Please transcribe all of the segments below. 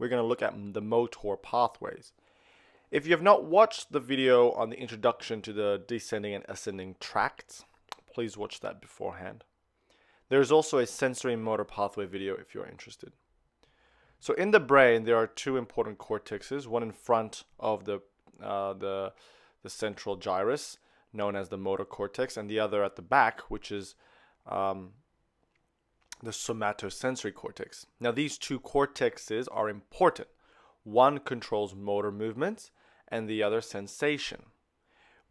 we're going to look at the motor pathways. If you have not watched the video on the introduction to the descending and ascending tracts, please watch that beforehand. There's also a sensory motor pathway video if you're interested. So in the brain, there are two important cortexes, one in front of the central gyrus, known as the motor cortex, and the other at the back, which is the somatosensory cortex. Now, these two cortexes are important. One controls motor movements and the other sensation.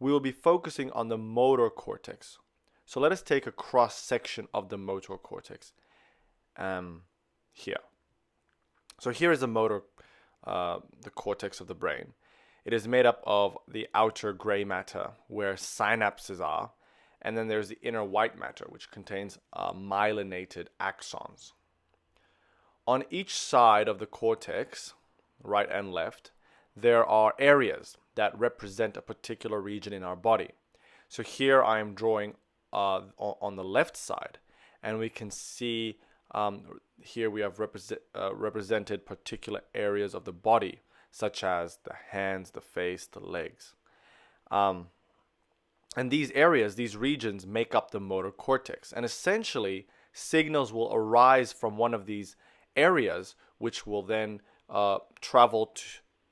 We will be focusing on the motor cortex. So let us take a cross section of the motor cortex here. So here is the cortex of the brain. It is made up of the outer gray matter where synapses are, and then there's the inner white matter which contains myelinated axons. On each side of the cortex, right and left, there are areas that represent a particular region in our body. So here I am drawing on the left side, and we can see here we have represented particular areas of the body, such as the hands, the face, the legs. And these areas, these regions, make up the motor cortex. And essentially, signals will arise from one of these areas, which will then travel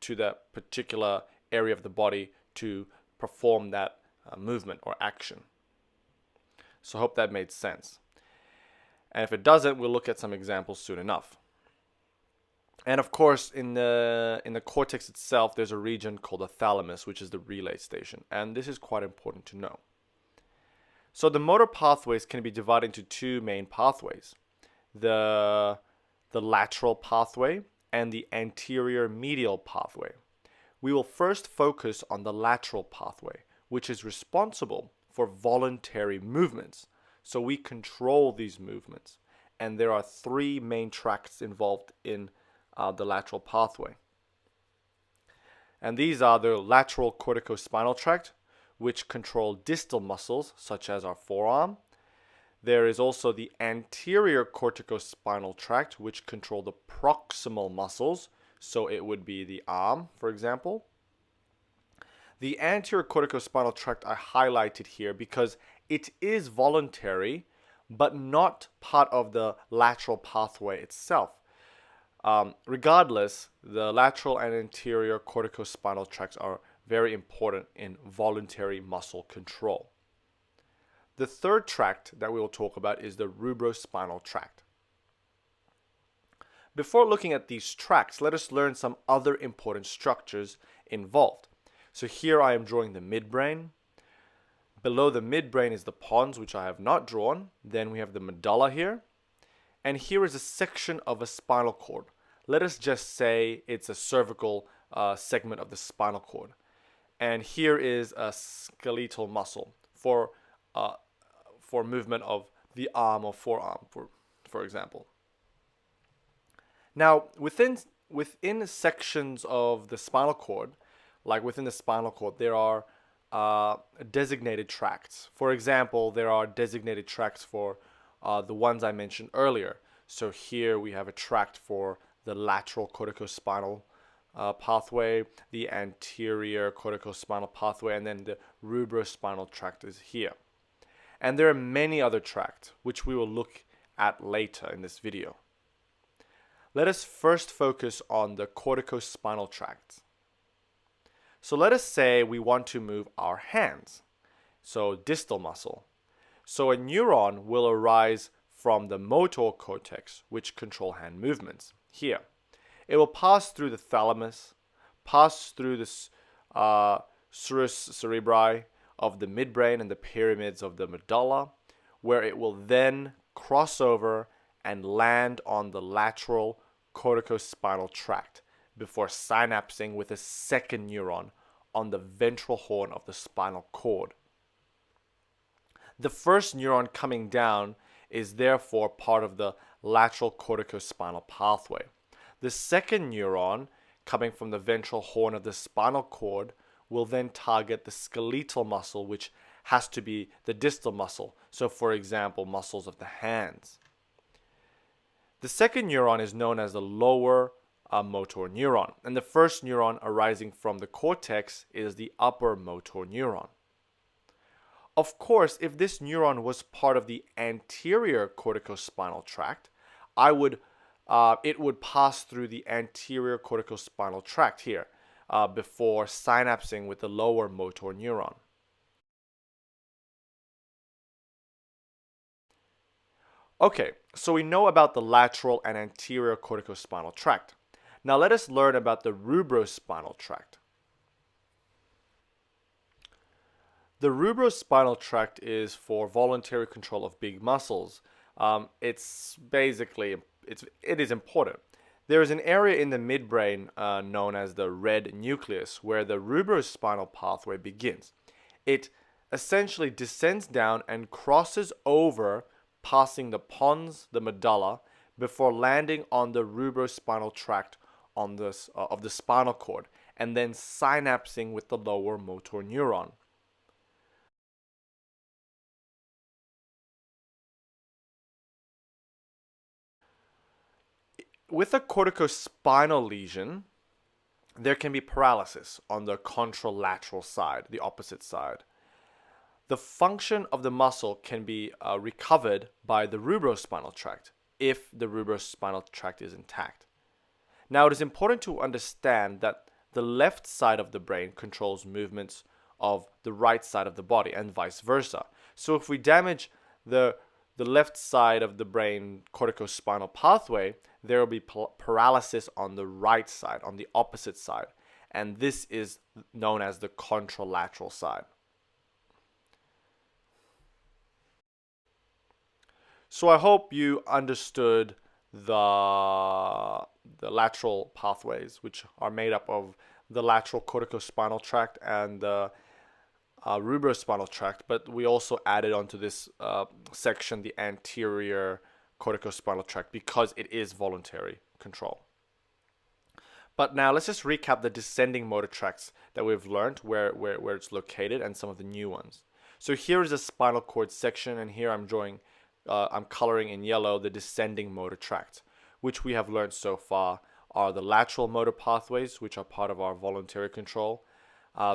to that particular area of the body to perform that movement or action. So I hope that made sense. And if it doesn't, we'll look at some examples soon enough. And of course, in the cortex itself, there's a region called the thalamus, which is the relay station. And this is quite important to know. So the motor pathways can be divided into two main pathways. The lateral pathway and the anterior medial pathway. We will first focus on the lateral pathway, which is responsible for voluntary movements. So we control these movements. And there are three main tracts involved in the lateral pathway. And these are the lateral corticospinal tract, which control distal muscles, such as our forearm. There is also the anterior corticospinal tract, which control the proximal muscles, so it would be the arm, for example. The anterior corticospinal tract I highlighted here because it is voluntary, but not part of the lateral pathway itself. Regardless, the lateral and anterior corticospinal tracts are very important in voluntary muscle control. The third tract that we will talk about is the rubrospinal tract. Before looking at these tracts, let us learn some other important structures involved. So here I am drawing the midbrain. Below the midbrain is the pons, which I have not drawn. Then we have the medulla here. And here is a section of a spinal cord. Let us just say it's a cervical segment of the spinal cord. And here is a skeletal muscle for movement of the arm or forearm, for example. Now, within sections of the spinal cord, like within the spinal cord, there are designated tracts. For example, there are designated tracts for the ones I mentioned earlier. So here we have a tract for the lateral corticospinal pathway, the anterior corticospinal pathway, and then the rubrospinal tract is here. And there are many other tracts, which we will look at later in this video. Let us first focus on the corticospinal tract. So let us say we want to move our hands, so distal muscle. So a neuron will arise from the motor cortex, which control hand movements, here. It will pass through the thalamus, pass through the serous cerebri of the midbrain and the pyramids of the medulla, where it will then cross over and land on the lateral corticospinal tract before synapsing with a second neuron on the ventral horn of the spinal cord. The first neuron coming down is therefore part of the lateral corticospinal pathway. The second neuron coming from the ventral horn of the spinal cord will then target the skeletal muscle, which has to be the distal muscle. So for example, muscles of the hands. The second neuron is known as the lower motor neuron. And the first neuron arising from the cortex is the upper motor neuron. Of course, if this neuron was part of the anterior corticospinal tract, it would pass through the anterior corticospinal tract here before synapsing with the lower motor neuron. Okay, so we know about the lateral and anterior corticospinal tract. Now let us learn about the rubrospinal tract. The rubrospinal tract is for voluntary control of big muscles. It's basically, it is important. There is an area in the midbrain known as the red nucleus where the rubrospinal pathway begins. It essentially descends down and crosses over, passing the pons, the medulla, before landing on the rubrospinal tract of the spinal cord, and then synapsing with the lower motor neuron. With a corticospinal lesion, there can be paralysis on the contralateral side, the opposite side. The function of the muscle can be recovered by the rubrospinal tract if the rubrospinal tract is intact. Now, it is important to understand that the left side of the brain controls movements of the right side of the body and vice versa. So if we damage the left side of the brain corticospinal pathway, there will be paralysis on the right side, on the opposite side. And this is known as the contralateral side. So I hope you understood the lateral pathways, which are made up of the lateral corticospinal tract and the rubrospinal tract, but we also added onto this section the anterior corticospinal tract because it is voluntary control. But now let's just recap the descending motor tracts that we've learned, where it's located, and some of the new ones. So here is the spinal cord section, and here I'm coloring in yellow the descending motor tract, which we have learned so far are the lateral motor pathways, which are part of our voluntary control.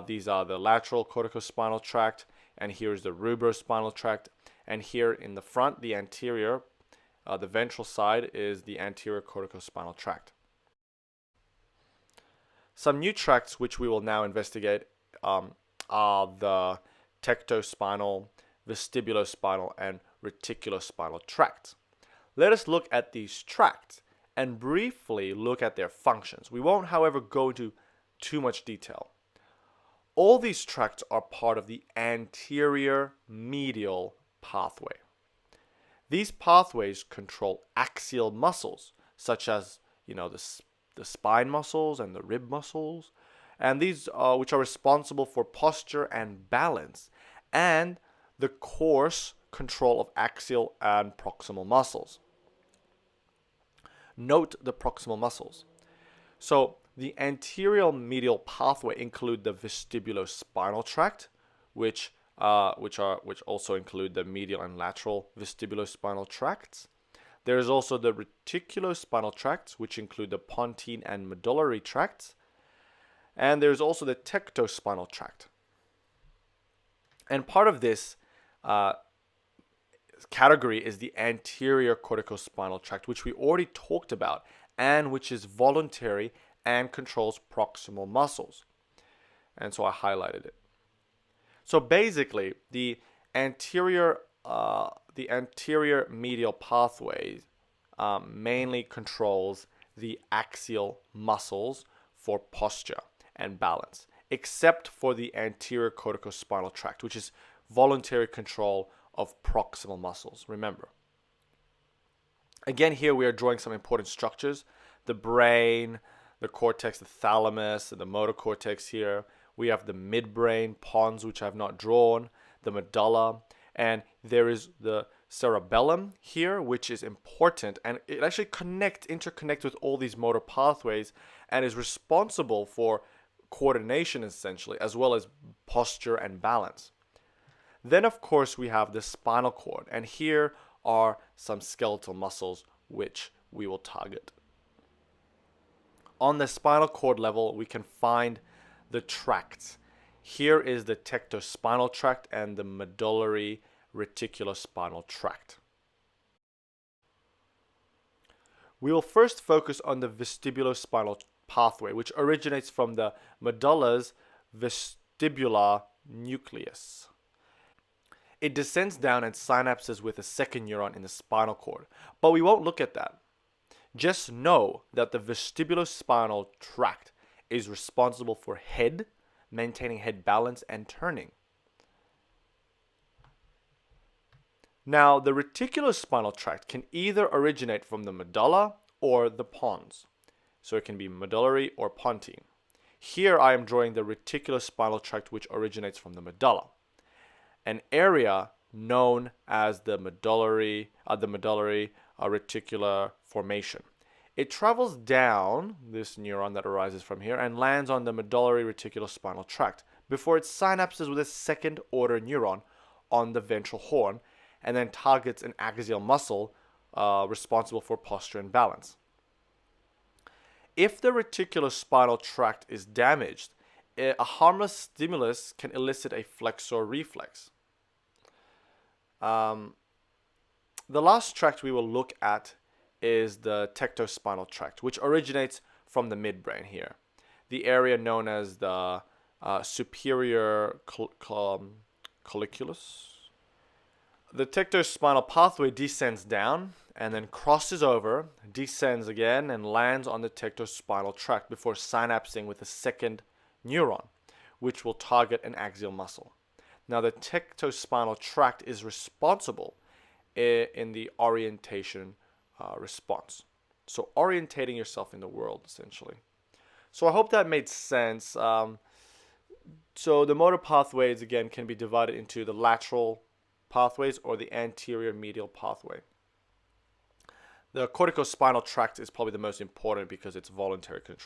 These are the lateral corticospinal tract, and here's the rubrospinal tract, and here in the front, the anterior, the ventral side is the anterior corticospinal tract. Some new tracts which we will now investigate are the tectospinal, vestibulospinal, and reticulospinal tracts. Let us look at these tracts and briefly look at their functions. We won't, however, go into too much detail. All these tracts are part of the anterior medial pathway. These pathways control axial muscles, such as the spine muscles and the rib muscles, and these which are responsible for posture and balance, and the coarse control of axial and proximal muscles. Note the proximal muscles. So the anterior medial pathway include the vestibulospinal tract, which also include the medial and lateral vestibulospinal tracts. There is also the reticulospinal tracts, which include the pontine and medullary tracts. And there's also the tectospinal tract. And part of this category is the anterior corticospinal tract, which we already talked about, and which is voluntary and controls proximal muscles. And so I highlighted it. So basically, the anterior medial pathway mainly controls the axial muscles for posture and balance, except for the anterior corticospinal tract, which is voluntary control of proximal muscles. Remember. Again, here we are drawing some important structures: the brain, the cortex, the thalamus, and the motor cortex here. We have the midbrain, pons, which I have not drawn, the medulla, and there is the cerebellum here, which is important, and it actually interconnects with all these motor pathways and is responsible for coordination essentially, as well as posture and balance. Then of course we have the spinal cord, and here are some skeletal muscles which we will target. On the spinal cord level, we can find the tracts. Here is the tectospinal tract and the medullary reticulospinal tract. We will first focus on the vestibulospinal pathway, which originates from the medulla's vestibular nucleus. It descends down and synapses with a second neuron in the spinal cord, but we won't look at that. Just know that the vestibulospinal tract is responsible for head, maintaining head balance, and turning. Now, the reticulospinal tract can either originate from the medulla or the pons. So it can be medullary or pontine. Here I am drawing the reticulospinal tract, which originates from the medulla, an area known as the medullary reticular formation. It travels down this neuron that arises from here and lands on the medullary reticulospinal tract before it synapses with a second order neuron on the ventral horn and then targets an axial muscle responsible for posture and balance. If the reticulospinal tract is damaged, a harmless stimulus can elicit a flexor reflex. The last tract we will look at is the tectospinal tract, which originates from the midbrain here, the area known as the superior colliculus. The tectospinal pathway descends down and then crosses over, descends again, and lands on the tectospinal tract before synapsing with a second neuron, which will target an axial muscle. Now, the tectospinal tract is responsible in the orientation response. So, orientating yourself in the world, essentially. So, I hope that made sense. So, the motor pathways, again, can be divided into the lateral pathways or the anterior medial pathway. The corticospinal tract is probably the most important because it's voluntary control.